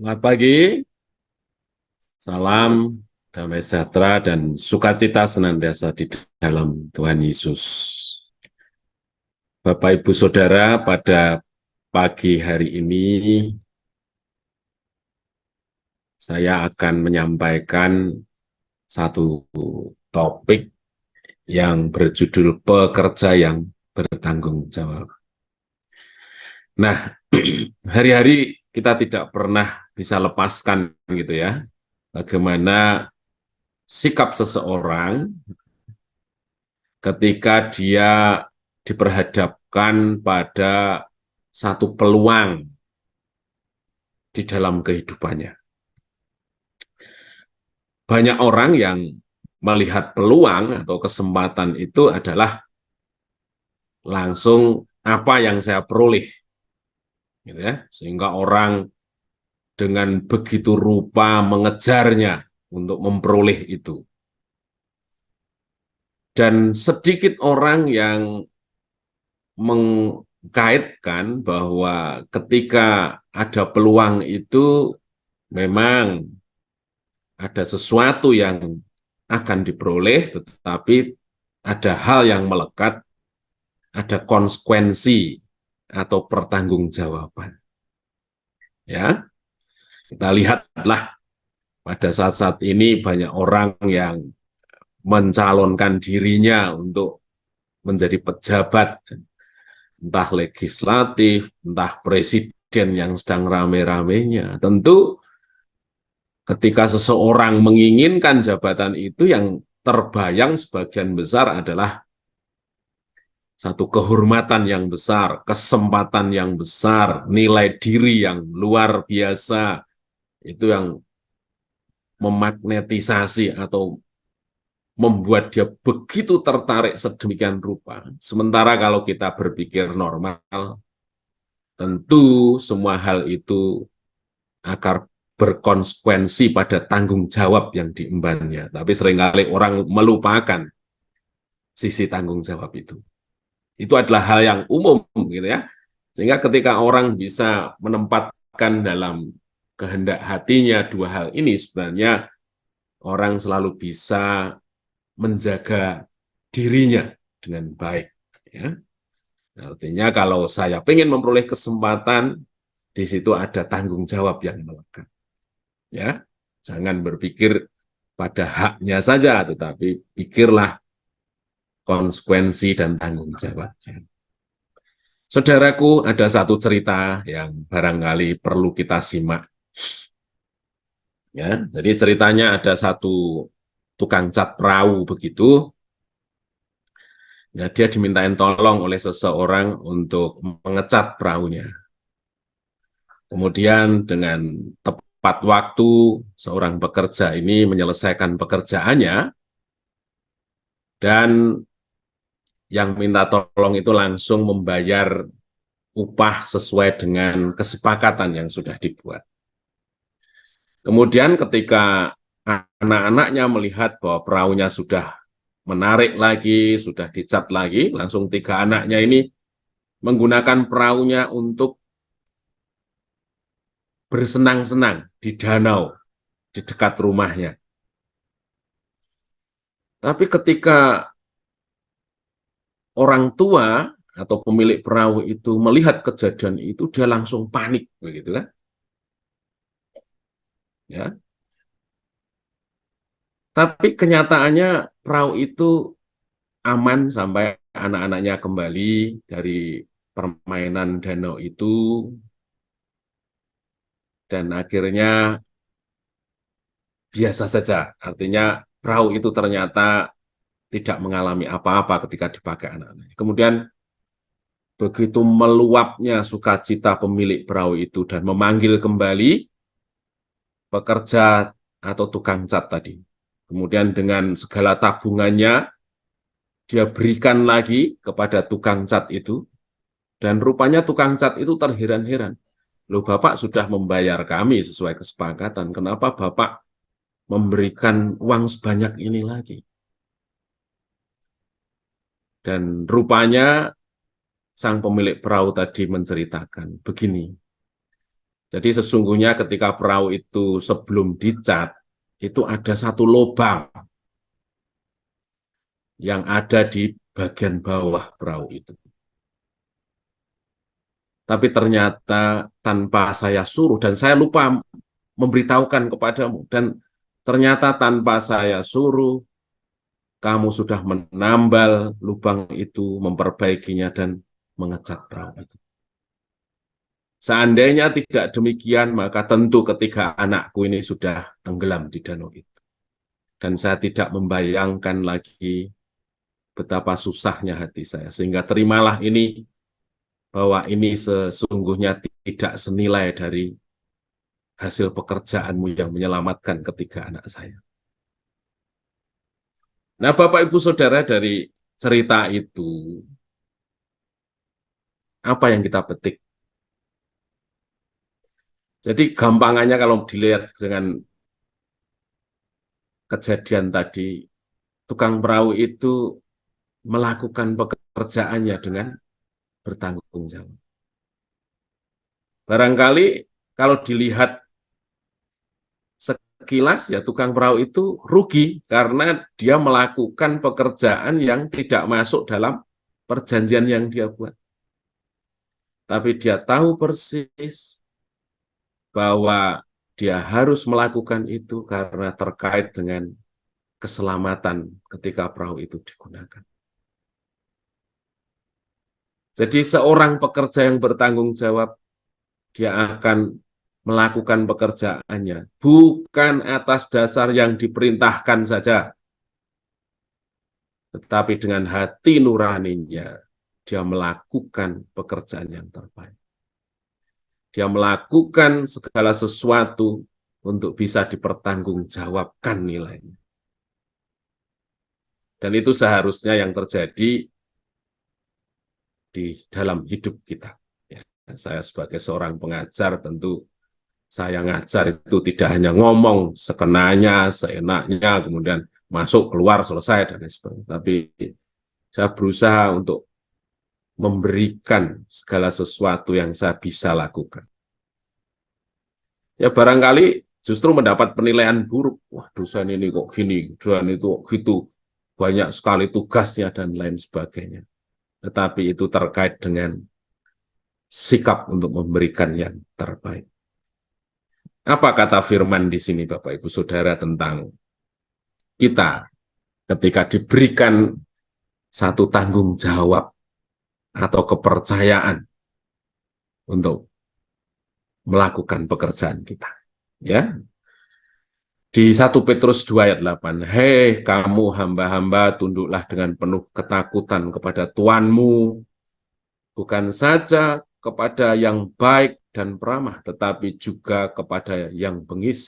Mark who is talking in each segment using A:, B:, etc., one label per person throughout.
A: Selamat pagi, salam damai sejahtera dan sukacita senantiasa di dalam Tuhan Yesus. Bapak, Ibu, Saudara, pada pagi hari ini saya akan menyampaikan satu topik yang berjudul pekerja yang bertanggung jawab. Nah, hari-hari kita tidak pernah bisa lepaskan gitu ya, bagaimana sikap seseorang ketika dia diperhadapkan pada satu peluang di dalam kehidupannya. Banyak orang yang melihat peluang atau kesempatan itu adalah langsung apa yang saya peroleh, gitu ya. Sehingga orang dengan begitu rupa mengejarnya untuk memperoleh itu. Dan sedikit orang yang mengkaitkan bahwa ketika ada peluang itu memang ada sesuatu yang akan diperoleh, tetapi ada hal yang melekat, ada konsekuensi atau pertanggungjawaban. Ya, kita lihatlah pada saat-saat ini banyak orang yang mencalonkan dirinya untuk menjadi pejabat, entah legislatif, entah presiden yang sedang rame-ramenya. Tentu ketika seseorang menginginkan jabatan itu, yang terbayang sebagian besar adalah satu kehormatan yang besar, kesempatan yang besar, nilai diri yang luar biasa, itu yang memagnetisasi atau membuat dia begitu tertarik sedemikian rupa. Sementara kalau kita berpikir normal, tentu semua hal itu akan berkonsekuensi pada tanggung jawab yang diembannya. Tapi seringkali orang melupakan sisi tanggung jawab itu. Itu adalah hal yang umum gitu ya. Sehingga ketika orang bisa menempatkan dalam kehendak hatinya dua hal ini, sebenarnya orang selalu bisa menjaga dirinya dengan baik. Ya. Artinya kalau saya ingin memperoleh kesempatan, di situ ada tanggung jawab yang melekat. Ya, jangan berpikir pada haknya saja, tetapi pikirlah konsekuensi dan tanggung jawabnya. Saudaraku, ada satu cerita yang barangkali perlu kita simak. Ya, jadi ceritanya ada satu tukang cat perahu begitu. Ya, dia dimintain tolong oleh seseorang untuk mengecat perahunya. Kemudian dengan tepat waktu seorang pekerja ini menyelesaikan pekerjaannya, dan yang minta tolong itu langsung membayar upah sesuai dengan kesepakatan yang sudah dibuat. Kemudian ketika anak-anaknya melihat bahwa perahunya sudah menarik lagi, sudah dicat lagi, langsung tiga anaknya ini menggunakan perahunya untuk bersenang-senang di danau di dekat rumahnya. Tapi ketika orang tua atau pemilik perahu itu melihat kejadian itu, dia langsung panik, begitu kan? Ya. Tapi kenyataannya perahu itu aman sampai anak-anaknya kembali dari permainan danau itu, dan akhirnya biasa saja. Artinya perahu itu ternyata tidak mengalami apa-apa ketika dipakai anak-anak. Kemudian begitu meluapnya sukacita pemilik perahu itu dan memanggil kembali pekerja atau tukang cat tadi. Kemudian dengan segala tabungannya dia berikan lagi kepada tukang cat itu, dan rupanya tukang cat itu terheran-heran. Loh, Bapak sudah membayar kami sesuai kesepakatan, kenapa Bapak memberikan uang sebanyak ini lagi? Dan rupanya sang pemilik perahu tadi menceritakan begini, Jadi sesungguhnya ketika perahu itu sebelum dicat, itu ada satu lubang yang ada di bagian bawah perahu itu. Tapi ternyata tanpa saya suruh, dan saya lupa memberitahukan kepadamu, dan ternyata tanpa saya suruh, kamu sudah menambal lubang itu, memperbaikinya, dan mengecat perahu itu. Seandainya tidak demikian, maka tentu ketiga anakku ini sudah tenggelam di danau itu. Dan saya tidak membayangkan lagi betapa susahnya hati saya. Sehingga terimalah ini, bahwa ini sesungguhnya tidak senilai dari hasil pekerjaanmu yang menyelamatkan ketiga anak saya. Nah, Bapak Ibu Saudara, dari cerita itu, apa yang kita petik? Jadi gampangannya kalau dilihat dengan kejadian tadi, tukang perahu itu melakukan pekerjaannya dengan bertanggung jawab. Barangkali kalau dilihat sekilas ya tukang perahu itu rugi karena dia melakukan pekerjaan yang tidak masuk dalam perjanjian yang dia buat. Tapi dia tahu persis bahwa dia harus melakukan itu karena terkait dengan keselamatan ketika perahu itu digunakan. Jadi seorang pekerja yang bertanggung jawab, dia akan melakukan pekerjaannya bukan atas dasar yang diperintahkan saja, tetapi dengan hati nuraninya dia melakukan pekerjaan yang terbaik. Dia melakukan segala sesuatu untuk bisa dipertanggungjawabkan nilainya. Dan itu seharusnya yang terjadi di dalam hidup kita. Ya, saya sebagai seorang pengajar tentu saya ngajar itu tidak hanya ngomong sekenanya, seenaknya, kemudian masuk, keluar, selesai, dan sebagainya. Tapi saya berusaha untuk memberikan segala sesuatu yang saya bisa lakukan. Ya barangkali justru mendapat penilaian buruk. Wah, dosen ini kok gini, dosen itu kok gitu. Banyak sekali tugasnya dan lain sebagainya. Tetapi itu terkait dengan sikap untuk memberikan yang terbaik. Apa kata firman di sini Bapak Ibu Saudara tentang kita ketika diberikan satu tanggung jawab atau kepercayaan untuk melakukan pekerjaan kita. Ya. Di 1 Petrus 2 ayat 8, hei kamu hamba-hamba, tunduklah dengan penuh ketakutan kepada Tuanmu, bukan saja kepada yang baik dan peramah, tetapi juga kepada yang bengis.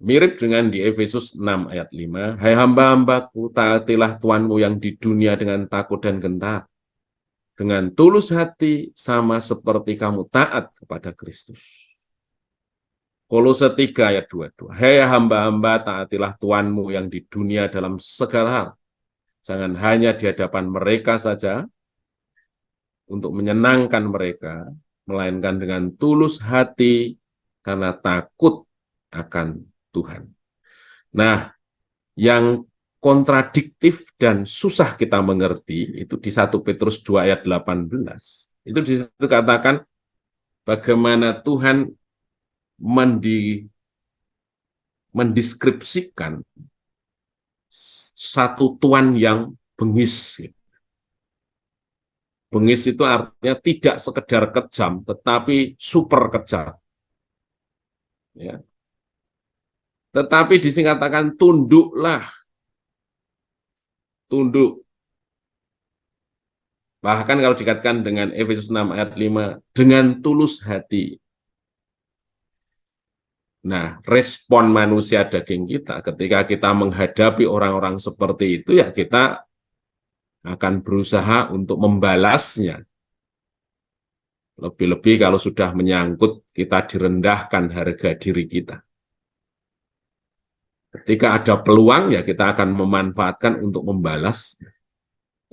A: Mirip dengan di Efesus 6 ayat 5, hai hamba-hambaku, taatilah Tuanmu yang di dunia dengan takut dan gentar, dengan tulus hati sama seperti kamu taat kepada Kristus. Kolose 3 ayat 22. Hei hamba-hamba, taatilah Tuanmu yang di dunia dalam segala hal. Jangan hanya di hadapan mereka saja untuk menyenangkan mereka, melainkan dengan tulus hati karena takut akan Tuhan. Nah, yang kontradiktif dan susah kita mengerti itu di 1 Petrus 2 ayat 18. Itu di situ katakan bagaimana Tuhan mendeskripsikan satu Tuhan yang bengis. Bengis itu artinya tidak sekedar kejam, tetapi super kejam. Ya. Tetapi disingkatakan tunduklah, tunduk. Bahkan kalau dikatakan dengan Efesus 6 ayat 5, dengan tulus hati. Nah, respon manusia daging kita ketika kita menghadapi orang-orang seperti itu, ya kita akan berusaha untuk membalasnya. Lebih-lebih kalau sudah menyangkut kita direndahkan harga diri kita. Ketika ada peluang, ya kita akan memanfaatkan untuk membalas.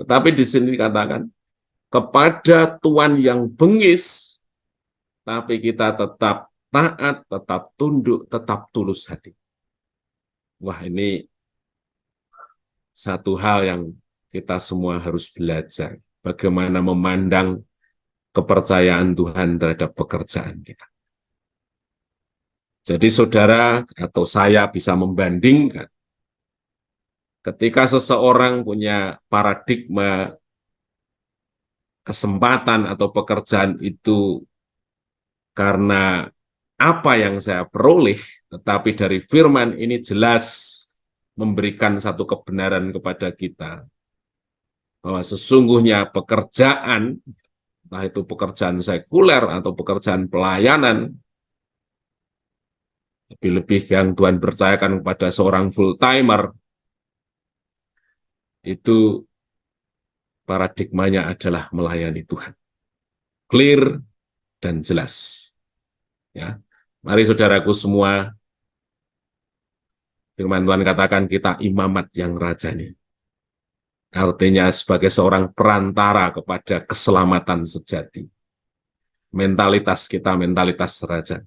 A: Tetapi di sini dikatakan, kepada Tuhan yang bengis, tapi kita tetap taat, tetap tunduk, tetap tulus hati. Wah, ini satu hal yang kita semua harus belajar. Bagaimana memandang kepercayaan Tuhan terhadap pekerjaan kita. Jadi saudara atau saya bisa membandingkan ketika seseorang punya paradigma kesempatan atau pekerjaan itu karena apa yang saya peroleh, tetapi dari firman ini jelas memberikan satu kebenaran kepada kita bahwa sesungguhnya pekerjaan, entah itu pekerjaan sekuler atau pekerjaan pelayanan, lebih-lebih yang Tuhan percayakan kepada seorang full-timer, itu paradigmanya adalah melayani Tuhan. Clear dan jelas. Ya. Mari saudaraku semua, firman Tuhan katakan kita imamat yang rajani. Artinya sebagai seorang perantara kepada keselamatan sejati. Mentalitas kita, mentalitas raja.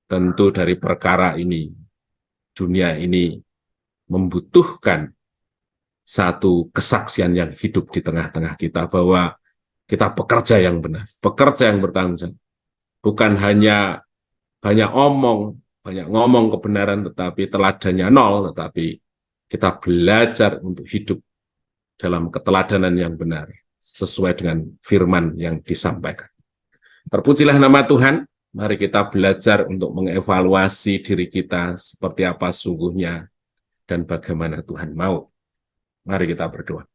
A: Tentu dari perkara ini, dunia ini membutuhkan satu kesaksian yang hidup di tengah-tengah kita bahwa kita pekerja yang benar, pekerja yang bertanggung jawab. Bukan hanya banyak ngomong kebenaran, tetapi teladannya nol, tetapi kita belajar untuk hidup dalam keteladanan yang benar, sesuai dengan firman yang disampaikan. Terpujilah nama Tuhan, mari kita belajar untuk mengevaluasi diri kita seperti apa sungguhnya dan bagaimana Tuhan mau. Mari kita berdoa.